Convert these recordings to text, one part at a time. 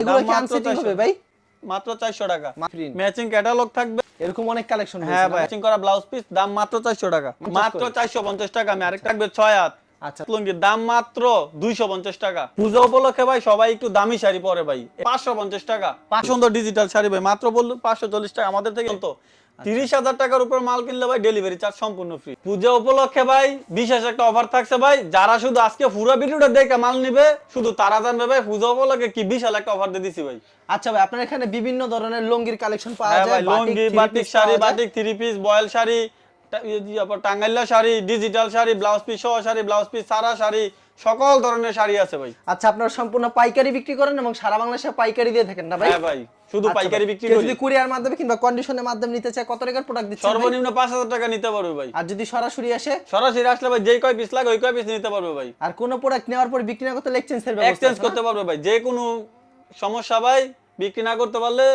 এগুলো কি আনসেটিং হবে ভাই? মাত্র 400 টাকা। ম্যাচিং ক্যাটালগ থাকবে, এরকম অনেক কালেকশন রয়েছে। হ্যাঁ ভাই, ম্যাচিং করা ব্লাউজ পিস, দাম মাত্র 400 টাকা, মাত্র 450 টাকা। আমি আরেকটা থাকবে 6 হাত আচ্ছা, লুঙ্গির দাম মাত্র 250 টাকা। পূজা উপলক্ষে ভাই সবাই একটু দামি শাড়ি পরে ভাই, 550 টাকা। 500 ডিজিটাল শাড়ি ভাই মাত্র বললো 540 টাকা। আমাদের থেকে তো 30,000 টাকার উপর মাল কিনলে ভাই ডেলিভারি চার্জ সম্পূর্ণ ফ্রি। পূজা উপলক্ষে ভাই বিশেষ একটা অফার থাকছে ভাই, যারা শুধু আজকে পুরো ভিডিওটা দেখে মাল নিবে শুধু তারা জানবে ভাই পূজা উপলক্ষে কি বিশাল একটা অফার দিয়ে দিছি ভাই। আচ্ছা ভাই, আপনার এখানে বিভিন্ন ধরনের লুঙ্গির কালেকশন পাওয়া যায়, ভাই লুঙ্গি, batik sari, batik three piece, boil sari, টাঙ্গাইলা sari, digital sari, blouse piece সহ শাড়ি, ব্লাউজ পিস সারা শাড়ি, সকল ধরনের শাড়ি আছে ভাই। আচ্ছা, আপনারা সম্পূর্ণ পাইকারি বিক্রি করেন এবং সারা বাংলাদেশে পাইকারি দিয়ে থাকেন না ভাই? হ্যাঁ ভাই, শুধু পাইকারি বিক্রি করি। যদি কুরিয়ার মাধ্যমে কিংবা কন্ডিশনের মাধ্যমে নিতে চায় কত টাকার প্রোডাক্ট দিচ্ছেন? সর্বনিম্ন 5,000 টাকা নিতে পারবে ভাই। আর যদি সরাসরি আসে? সরাসরি আসলে ভাই যেই কয় পিস লাগে ওই কয় পিস নিতে পারবে ভাই। আর কোন প্রোডাক্ট নেওয়ার পর বিক্রি না করতে এক্সচেঞ্জের ব্যবস্থা এক্সচেঞ্জ করতে পারবে ভাই, যে কোনো সমস্যা ভাই বিক্রি না করতে পারলে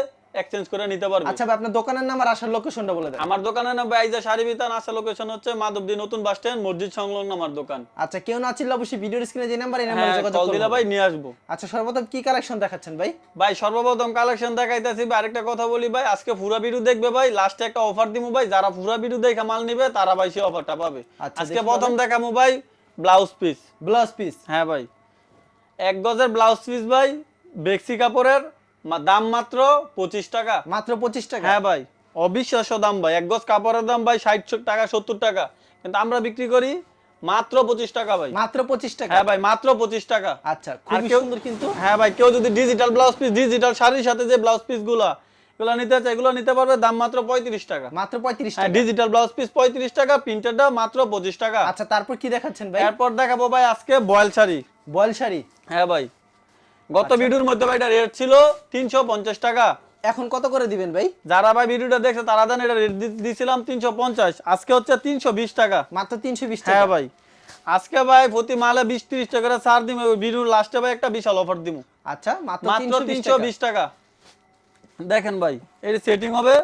এক্সচেঞ্জ করে নিতে পারবে। আচ্ছা ভাই, আপনার দোকানের নাম আর আসার লোকেশনটা বলে দেন। আমার দোকানের নাম আইজা শাড়ি বিতান, আসার লোকেশন হচ্ছে মাধবদী নতুন বাস স্ট্যান্ড, মসজিদ সংলগ্ন আমার দোকান। আচ্ছা, কেউ না চিনলে অবশ্যই ভিডিওর স্ক্রিনে যে নাম্বার, এই নাম্বারে যোগাযোগ কল দিলে করুন ভাই নিয়ে আসবো। আচ্ছা, সর্বপ্রথম কি কালেকশন দেখাচ্ছেন ভাই? ভাই সর্বপ্রথম কালেকশন দেখাইতেছি ভাই, আরেকটা কথা বলি ভাই, আজকে পুরো ভিডিও দেখবে ভাই, লাস্টে একটা অফার দিমু ভাই, যারা পুরো ভিডিও দেখে মাল নিবে তারা ভাই সেই অফারটা পাবে। আজকে প্রথম দেখামু ভাই ব্লাউজ পিস। Blouse piece? হ্যাঁ ভাই, 1 গজের ব্লাউজ পিস ভাই, বেক্সি কাপড়ের, দাম মাত্র 25 টাকা। মাত্র 25 টাকা? হ্যাঁ ভাই, অবিশ্বাস্য দাম ভাই। 1 গজ কাপড়ের দাম ভাই 60 টাকা 70 টাকা, কিন্তু আমরা বিক্রি করি মাত্র 25 টাকা ভাই। মাত্র 25 টাকা? হ্যাঁ ভাই, মাত্র 25 টাকা। আচ্ছা, খুব সুন্দর কিন্তু। হ্যাঁ ভাই, কেউ যদি ডিজিটাল ব্লাউজ পিস, ডিজিটাল শাড়ির সাথে যে ব্লাউজ পিস গুলো নিতে চায় এগুলো নিতে পারবে, দাম মাত্র 35 টাকা। মাত্র 35 হ্যাঁ, টাকা? ডিজিটাল ব্লাউজ পিস 35 টাকা, প্রিন্টেডটা মাত্র 25 টাকা। আচ্ছা, তারপর কি দেখাচ্ছেন ভাই? এরপর দেখাবো ভাই আজকে বয়েল শাড়ি। বয়েল শাড়ি? হ্যাঁ ভাই, গত ভিডিওর মধ্যে ভাই এটা রেট ছিল 350 টাকা, এখন কত করে দিবেন ভাই? যারা ভাই ভিডিওটা দেখছে তারা জানেন এটা রেট দিয়েছিলাম 350, আজকে হচ্ছে 320 টাকা। মাত্র 320 টাকা? হ্যাঁ ভাই, আজকে ভাই প্রতি মালে 20-30 টাকা করে ছাড় দিমু, ভিডিওর লাস্টে ভাই একটা বিশাল অফার দিমু। আচ্ছা, মাত্র 320 টাকা। দেখেন ভাই, এর সেটিং হবে,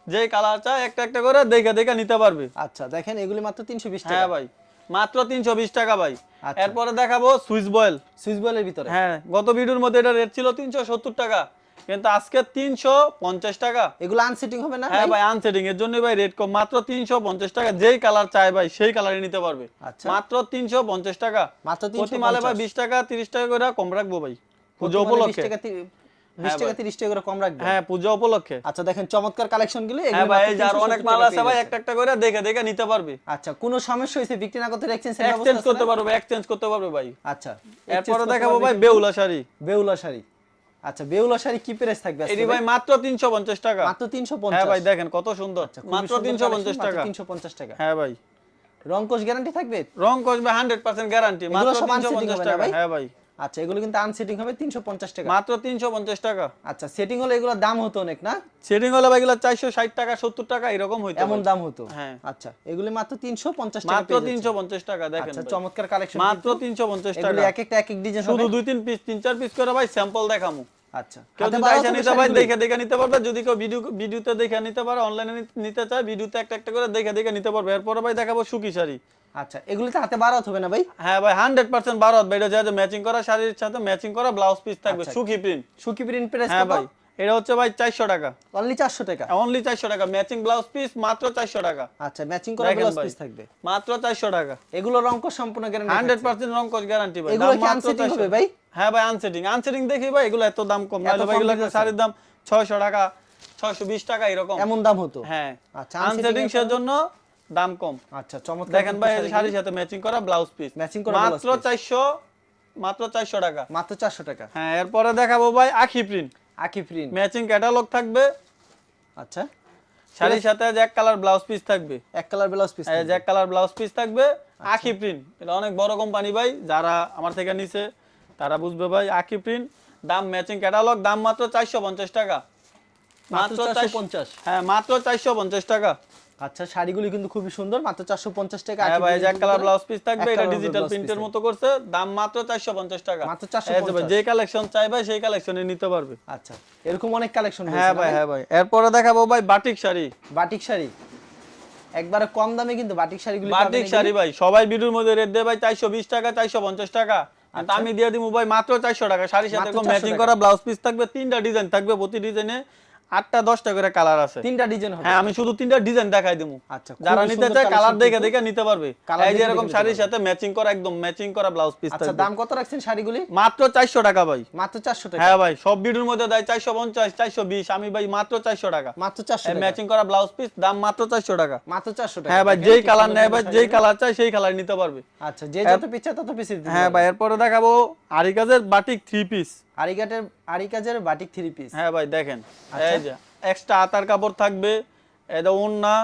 যে কালার চায় একটা একটা করে দেখে দেখে নিতে পারবে। আচ্ছা, দেখেন এগুলি মাত্র 320 টাকা? হ্যাঁ ভাই, মাত্র 320 টাকা ভাই। আচ্ছা। এরপরে দেখাবো সুইস বয়েল। সুইস বয়েলের ভিতরে? হ্যাঁ, গত ভিডিওর মধ্যে এটা রেট ছিল 370 টাকা, কিন্তু আজকে 350 টাকা। এগুলো আনসেটিং হবে না? হ্যাঁ ভাই, আনসেটিং এর জন্য ভাই রেট কম, মাত্র 350 টাকা। যেই কালার চায় ভাই সেই কালারই নিতে পারবে। আচ্ছা, মাত্র 350 টাকা। মাত্র প্রতি মালে ভাই 20 টাকা 30 টাকা করে কম রাখবো ভাই পূজা উপলক্ষে। 20 টাকা 30 টাকা করে কম রাখবেন? হ্যাঁ, পূজা উপলক্ষে। আচ্ছা, দেখেন চমৎকার কালেকশন গুলো। হ্যাঁ ভাই, যার অনেক মাল আছে ভাই একটা একটা করে দেখে দেখে নিতে পারবে। আচ্ছা, কোনো সমস্যা হইছে বিক্রি না করতে এক্সচেঞ্জ করতে পারবে, এক্সচেঞ্জ করতে পারবে ভাই। আচ্ছা, এরপরে দেখাবো ভাই বেউলা শাড়ি। বেউলা শাড়ি? আচ্ছা, বেউলা শাড়ি কি প্রাইস থাকবে আজকে? এটি ভাই মাত্র 350 টাকা। মাত্র 350? হ্যাঁ ভাই, দেখেন কত সুন্দর, মাত্র 350 টাকা। 350 টাকা? হ্যাঁ ভাই, রংকশ গ্যারান্টি থাকবে? রং কসবে 100% গ্যারান্টি, মাত্র 350 টাকা। হ্যাঁ ভাই, আচ্ছা, এগুলো কিন্তু আনসেটিং হবে 350 টাকা? মাত্র 350 টাকা। আচ্ছা, সেটিং হলে এগুলোর দাম হতো অনেক না? সেটিং হলে ভাই এগুলো 460 টাকা 70 টাকা এরকম হইতো, এমন দাম হতো? হ্যাঁ। আচ্ছা, এগুলি মাত্র 350 টাকা? মাত্র 350 টাকা। দেখেন আচ্ছা, ভাই, চমৎকার কালেকশন, মাত্র 350 টাকা। এগুলি এক একটা এক এক ডিজাইন শুধু হবে? 2-3 পিস 3-4 পিস করে ভাই স্যাম্পল দেখামু। আচ্ছা, কেউ যদি আইসা নিতে ভাই দেখে দেখে নিতে পারবে, যদি কেউ ভিডিওতে দেখে নিতে পারে, অনলাইনে নিতে চায় ভিডিওতে একটা একটা করে দেখে দেখে নিতে পারবে। এরপরে ভাই দেখাবো সুকি শাড়ি। আচ্ছা, এগুলিতে হাতে বারাত হবে না ভাই? হ্যাঁ ভাই, 100% বারাত ভাই। এটা যে ম্যাচিং করা শাড়ির সাথে ম্যাচিং করা ব্লাউজ পিস থাকবে, সুকি প্রিন্ট। সুকি প্রিন্ট প্রাইস হ্যাঁ কত? ভাই, এটা হচ্ছে ভাই 400 টাকা। অনলি 400 টাকা? অনলি 400 টাকা, ম্যাচিং ব্লাউজ পিস মাত্র 400 টাকা। আচ্ছা, ম্যাচিং করা ব্লাউজ পিস থাকবে মাত্র 400 টাকা। এগুলো রংকশ সম্পূর্ণ গ্যারান্টি? 100% রংকশ গ্যারান্টি ভাই। এগুলো কি আনসেটিং হবে ভাই? হ্যাঁ ভাই, আনসেটিং দেখি ভাই, এগুলো এত দাম কম, নাহলে ভাই এগুলো শাড়ির দাম 600 টাকা 620 টাকা এরকম এমন দাম হতো? হ্যাঁ। আচ্ছা, আনসেটিং সেজন্য দাম কম। আচ্ছা, চমৎকার। দেখেন ভাই, শাড়ির সাথে ম্যাচিং করা ব্লাউজ পিস, ম্যাচিং করা মাত্র 400, মাত্র 400 টাকা। মাত্র 400 টাকা? হ্যাঁ। এরপরে দেখাবো ভাই আখি প্রিন্ট। আকি প্রিন্ট ম্যাচিং ক্যাটালগ থাকবে। আচ্ছা, শাড়ির সাথে এক কালার ব্লাউজ পিস থাকবে। এক কালার ব্লাউজ পিস? এক কালার ব্লাউজ পিস থাকবে। আখি প্রিন্ট, এটা অনেক বড় কোম্পানি ভাই, যারা আমার থেকে নিছে তারা বুঝবে ভাই। আখি প্রিন্ট, দাম ম্যাচিং ক্যাটালগ, দাম মাত্র 450 টাকা। মাত্র 450? হ্যাঁ, মাত্র 450 টাকা। আচ্ছা, শাড়িগুলি কিন্তু খুবই সুন্দর, মাত্র 450 টাকা। হ্যাঁ ভাই, এক কালার ব্লাউজ পিস থাকবে, এটা ডিজিটাল প্রিন্টের মতো করছে, দাম মাত্র 450 টাকা। মাত্র 450? যে কালেকশন চাই ভাই সেই কালেকশনে নিতে পারবে। আচ্ছা, এরকম অনেক কালেকশন রয়েছে? হ্যাঁ ভাই, হ্যাঁ ভাই। এরপরে দেখাবো ভাই বাটিক শাড়ি। বাটিক শাড়ি একবারে কম দামে কিন্তু বাটিক শাড়িগুলি বাটিক শাড়ি ভাই সবাই ভিডিওর মধ্যে রেট দেয় ভাই 420 টাকা 450 টাকা, কিন্তু আমি দিয়ে দিব ভাই মাত্র 400 টাকা। শাড়ির সাথে এরকম ম্যাচিং করা ব্লাউজ পিস থাকবে, 3টা ডিজাইন থাকবে, প্রতি ডিজাইনে 8টা 10টা করে কালার আছে। 3টা ডিজাইন হবে? হ্যাঁ, আমি শুধু 3টা ডিজাইন দেখাই দেবো। আচ্ছা, যারা নিতে চায় কালার দেখে দেখে নিতে পারবে। এই যে এরকম শাড়ির সাথে ম্যাচিং করা, একদম ম্যাচিং করা ব্লাউজ পিস থাকবে। আচ্ছা, দাম কত রাখছেন শাড়িগুলি? মাত্র 400 টাকা ভাই। মাত্র 400 টাকা? হ্যাঁ ভাই, সব ভিডিওর মধ্যে দেয় 450 420, আমি ভাই মাত্র 400 টাকা। মাত্র 400 টাকা ম্যাচিং করা ব্লাউজ পিস, দাম মাত্র 400 টাকা। মাত্র 400 টাকা? হ্যাঁ ভাই, যেই কালার নেয় ভাই, যেই কালার চাই সেই কালার নিতে পারবে। আচ্ছা, যে যত পিচ্ছা তত পিস দিতে। হ্যাঁ ভাই, এরপরে দেখাবো আরি কাজের বাটিক 3 পিস। আরি কাজের বাটিক 3 পিস। হ্যাঁ ভাই, দেখেন এই যে এক্সট্রা আতার কাপড় থাকবে, এই যে ওন্না,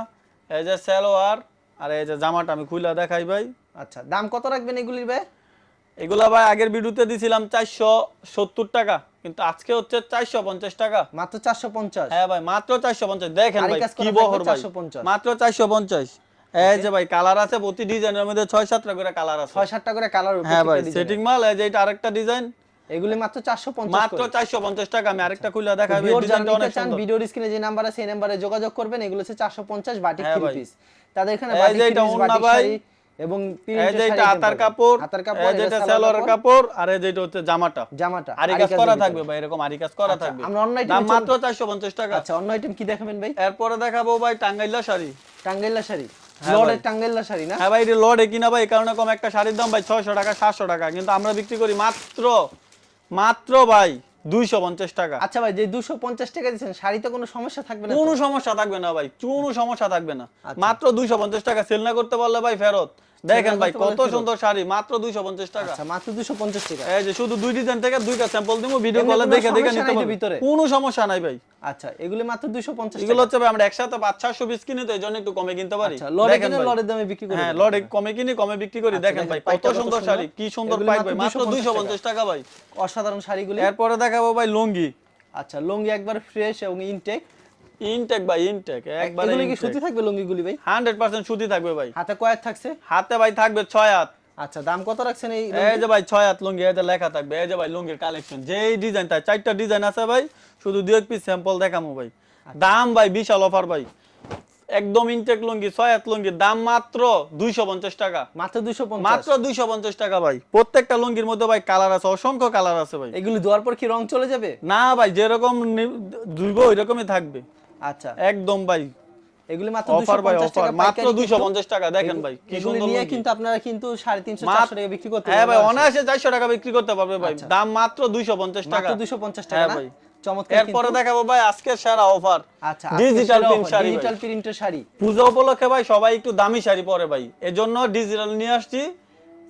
এই যে সালোয়ার, আর এই যে জামাটা আমি খুলে দেখাই ভাই। আচ্ছা, দাম কত রাখবেন এগুলির ভাই? এগুলা ভাই আগের ভিডিওতে দিছিলাম 470 টাকা, কিন্তু আজকে হচ্ছে 450 টাকা। মাত্র 450? হ্যাঁ ভাই, মাত্র 450। দেখেন ভাই কি বহর ভাই, 450 মাত্র 450। এই যে ভাই কালার আছে, প্রতি ডিজাইনের মধ্যে 6-7টা করে কালার আছে। 6-7টা করে কালার। হ্যাঁ ভাই, সেটিং মাল। এই যে এটা আরেকটা ডিজাইন, এগুলি মাত্র 450, মাত্র 450 টাকা। আমি আরেকটা খুলে দেখাবো, ডিজাইনটা অনেক সুন্দর। ভিডিওর স্ক্রিনে যে নাম্বার আছে এই নম্বরে যোগাযোগ করবেন। এগুলো হচ্ছে 450 বাটিক 3 পিস। তাদের এখানে বাটিক 3 পিস এবং এই যে এটা আতার কাপড়, এই যে এটা সালোয়ারের কাপড়, আর এই যে এটা হচ্ছে জামাটা আরি কাজ করা থাকবে ভাই, এরকম আরি কাজ করা থাকবে। আমরা অন্য আইটেম দাম মাত্র 450 টাকা। আচ্ছা, অন্য আইটেম কি দেখাবেন ভাই? এরপরে দেখাবো ভাই টাঙ্গাইলা শাড়ি। টাঙ্গাইলা শাড়ি, লর্ডের টাঙ্গাইলা শাড়ি না? হ্যাঁ ভাই, এটা লর্ডে কিনা ভাই, এই কারণে কম। একটা শাড়ির দাম ভাই 600 টাকা 700 টাকা, কিন্তু আমরা বিক্রি করি মাত্র ভাই 250 টাকা। আচ্ছা ভাই, যে 250 টাকা দিচ্ছেন শাড়িতে কোনো সমস্যা থাকবে না? কোনো সমস্যা থাকবে না ভাই, কোনো সমস্যা থাকবে না। মাত্র 250 টাকা। সেল না করতে পারলে ভাই ফেরত। দেখেন ভাই কত সুন্দর শাড়ি, মাত্র 250 টাকা। আচ্ছা, মাত্র 250 টাকা। এই যে শুধু দুই ডিজাইন থেকে দুইটা স্যাম্পল দিমু, ভিডিও কলে দেখে দেখে নিতে পারবেন, কোনো সমস্যা নাই ভাই। আচ্ছা, এগুলি মাত্র 250 টাকা। এগুলো হচ্ছে ভাই আমরা একসাথে 500-600 পিস কিনি, তো এইজন্য একটু কমে কিনতে পারি। আচ্ছা, লর্ডে কিনে লর্ডের দামে বিক্রি করি। হ্যাঁ, লর্ডে কমে কিনি, কমে বিক্রি করি। দেখেন ভাই কত সুন্দর শাড়ি, কি সুন্দর পাইপ ভাই, মাত্র 250 টাকা ভাই। অসাধারণ শাড়িগুলি। এরপরে দেখাবো ভাই লুঙ্গি। আচ্ছা, লুঙ্গি একবার ফ্রেশ এবং ইনটেক ভাই, ইনটেক একবার। এগুলি কি সুতি থাকবে লুঙ্গিগুলি ভাই? 100% সুতি থাকবে ভাই। হাতে কয় হাত থাকছে? হাতে ভাই থাকবে 6 হাত। আচ্ছা, দাম কত রাখছেন এই? এই যে ভাই 6 হাত লুঙ্গি, এই যে লেখা থাকবে। এই যে ভাই লুঙ্গির কালেকশন, যেই ডিজাইন তাই 4টা ডিজাইন আছে ভাই, শুধু 2 পিস স্যাম্পল দেখামু ভাই। দাম ভাই বিশাল অফার ভাই, একদম ইনটেক লুঙ্গি 6 হাত লুঙ্গির দাম মাত্র 250 টাকা। মাত্র 250? মাত্র 250 টাকা ভাই। প্রত্যেকটা লুঙ্গির মধ্যে ভাই কালার আছে, অসংখ্য কালার আছে ভাই। এগুলি ধোয়ার পর কি রং চলে যাবে? না ভাই, যেরকম ধুইবো ওইরকমই থাকবে। আচ্ছা, একদম ভাই এগুলি মাত্র অফার ভাই, 250 টাকা, মাত্র 250 টাকা। দেখেন ভাই কি সুন্দর নিয়ে লুঙ্গি। কিন্তু আপনারা কিন্তু 350-400 টাকা বিক্রি করতে পারবেন। হ্যাঁ ভাই, অনায়াসে 400 টাকা বিক্রি করতে পারবে ভাই। দাম মাত্র 250 টাকা। মাত্র 250 টাকা না? ভাই চমৎকার। এরপরে দেখাবো ভাই আজকের সেরা অফার। আচ্ছা, ডিজিটাল প্রিন্ট শাড়ি, ডিজিটাল প্রিন্টের শাড়ি। পূজা উপলক্ষে ভাই সবাই একটু দামি শাড়ি পরে ভাই, এজন্য ডিজিটাল নিয়ে আসছি।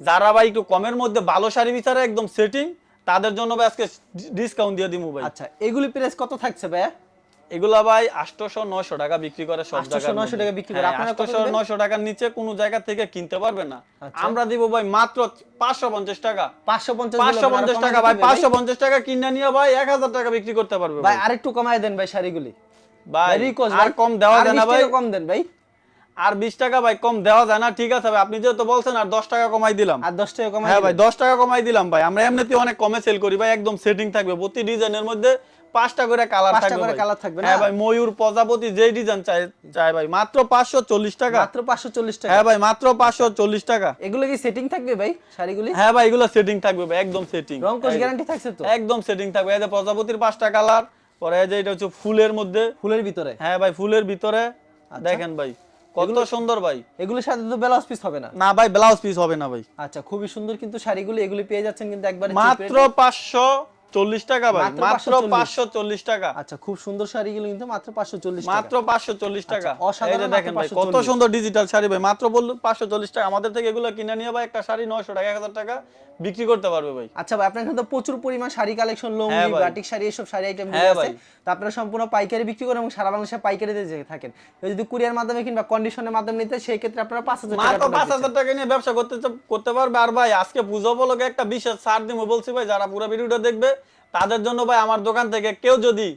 যারা ভাই একটু কমের মধ্যে ভালো শাড়ি বিচারে, একদম সেটিং, তাদের জন্য ভাই আজকে ডিসকাউন্ট দিয়ে দিমু ভাই। আচ্ছা, এগুলি প্রাইস কত থাকছে ভাই? এগুলা ভাই 800-900 টাকা বিক্রি করে সব জায়গায়। 800-900 টাকা বিক্রি করে, আপনারা 800-900 টাকার নিচে কোনো জায়গা থেকে কিনতে পারবে না। আমরা দিব ভাই মাত্র 550 টাকা। 550 টাকা ভাই, 550 টাকা কিনে নিয়ে ভাই 1000 টাকা বিক্রি করতে পারবে ভাই। আরেকটু কমায় দেন ভাই শাড়িগুলি ভাই, আর কম দেওয়া যায় না ভাই? কম দেন ভাই। আর 20 টাকা ভাই কম দেওয়া যায় না? ঠিক আছে ভাই, আপনি যেহেতু বলছেন, আর 10 টাকা কমাই দিলাম। আর 10 টাকা কমাই? হ্যাঁ ভাই, 10 টাকা কমাই দিলাম ভাই। আমরা এমনিতেই অনেক কমে সেল করি ভাই, একদম সেটিং থাকবে। প্রতি ডিজাইনের মধ্যে 5টা করে কালার থাকবে। হ্যাঁ ভাই, ময়ূর, প্রজাপতি, যেই ডিজাইন চাই ভাই, মাত্র 540 টাকা। মাত্র 540 টাকা? হ্যাঁ ভাই, মাত্র 540 টাকা। এগুলো কি সেটিং থাকবে ভাই শাড়িগুলি? হ্যাঁ ভাই, এগুলো সেটিং থাকবে ভাই, একদম সেটিং। রং কোশ গ্যারান্টি থাকছে তো? একদম সেটিং থাকবে। এই যে প্রজাপতির 5টা কালার, পরে এই যে এটা হচ্ছে ফুলের মধ্যে, ফুলের ভিতরে। হ্যাঁ ভাই, ফুলের ভিতরে। দেখেন ভাই কত সুন্দর ভাই। এগুলোর সাথে তো ব্লাউজ পিস হবে না? না ভাই, ব্লাউজ পিস হবে না ভাই। আচ্ছা, খুবই সুন্দর কিন্তু শাড়িগুলো। এগুলি পেয়ে যাচ্ছেন কিন্তু একবারে মাত্র 540 টাকা ভাই, মাত্র 540 টাকা। আচ্ছা, খুব সুন্দর শাড়িগুলো কিন্তু মাত্র 540 টাকা। মাত্র 540 টাকা। এই যে দেখেন ভাই কত 540 সুন্দর ডিজিটাল শাড়ি ভাই, মাত্র বলল 540 টাকা। আমাদের থেকে এগুলো কিনে নিয়ে ভাই একটা শাড়ি 900 টাকা 1000 টাকা বিক্রি করতে পারবে ভাই। আচ্ছা ভাই, আপনার এখানে তো প্রচুর পরিমাণ শাড়ি কালেকশন, লুঙ্গি, বাটিক শাড়ি, এসব শাড়ি আইটেম আছে। তো আপনারা সম্পূর্ণ পাইকারি বিক্রি করেন এবং সারা বাংলাদেশে পাইকারি দিয়ে থাকেন। যদি কুরিয়ার মাধ্যমে কিংবা কন্ডিশনের মাধ্যমে নিতে, সেই ক্ষেত্রে আপনারা 5000 টাকা, মাত্র 5000 টাকা নিয়ে ব্যবসা করতে পারবে। আর ভাই আজকে পূজা উপলক্ষে একটা বিশেষ ছাড় দিমু বলছি ভাই, যারা পুরো ভিডিওটা দেখবে তাদের জন্য ভাই, আমার দোকান থেকে কেউ যদি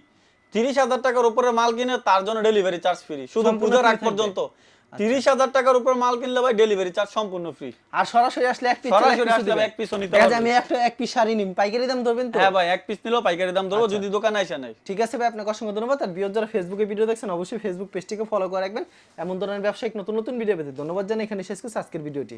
30,000 টাকার উপরে মাল কিনে, তার জন্য ডেলিভারি চার্জ ফ্রি, শুধু পূজার আগ পর্যন্ত। 30,000 টাকার উপর মাল কিনলে ভাই ডেলিভারি চার্জ সম্পূর্ণ ফ্রি। আর সরাসরি আসলে এক পিস, এক পিসও নিতে পারবেন। আমি এক পিস শাড়ি নিম, পাইকারি দাম ধরবেন তো? হ্যাঁ ভাই, এক পিস নিলেও পাইকারি দাম ধরবো, যদি দোকানে এসে নেয়। ঠিক আছে ভাই, আপনাকে অসংখ্য ধন্যবাদ। আর ভিউয়ার যারা ফেসবুকে ভিডিও দেখছেন, অবশ্যই ফেসবুক পেজটিকে ফলো করে রাখবেন। এমন ধরনের ব্যবসায়িক নতুন নতুন ভিডিও পেতে ধন্যবাদ জানাই। এখানে শেষ করছি আজকের ভিডিওটি।